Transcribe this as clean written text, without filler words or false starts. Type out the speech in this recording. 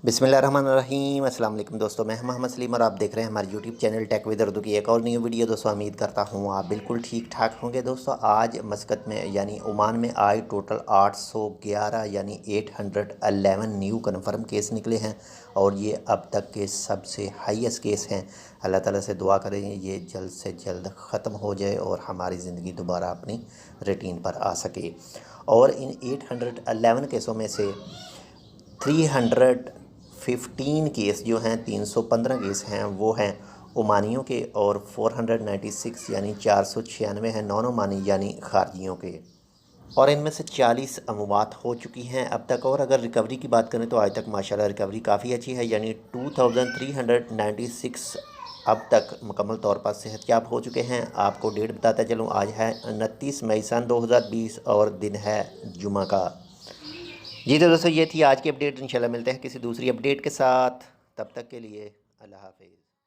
बिस्मिल्लाहिर्रहमानिर्रहीम। अस्सलाम वालेकुम दोस्तों, मैं मोहम्मद सलीम और आप देख रहे हैं हमारे YouTube channel tech with Urdu की एक और न्यू वीडियो। दोस्तों उम्मीद करता हूँ आप बिल्कुल ठीक ठाक होंगे। दोस्तों आज मस्कत में यानी ओमान में आज टोटल 811 यानी 811 न्यू कन्फर्म केस निकले हैं और ये अब तक के सबसे हाईएस्ट केस हैं। अल्लाह ताला से दुआ करें ये जल्द से जल्द ख़त्म हो जाए और हमारी ज़िंदगी दोबारा अपनी रूटीन पर आ सके। और इन 811 केसों में से 315 केस जो हैं 315 केस हैं वो हैं ओमानियों के और 496 यानी 496 हैं नॉन ओमानी यानी खारजियों के। और इनमें से 40 अमवात हो चुकी हैं अब तक। और अगर रिकवरी की बात करें तो आज तक माशाल्लाह रिकवरी काफ़ी अच्छी है, यानी 2396 अब तक मुकम्मल तौर पर सेहतयाब हो चुके हैं। आपको डेट बताता चलूँ, आज है 29 मई सन 2020 और दिन है जुमा का। जी तो दोस्तों ये थी आज की अपडेट। इंशाल्लाह मिलते हैं किसी दूसरी अपडेट के साथ, तब तक के लिए अल्लाह हाफिज़।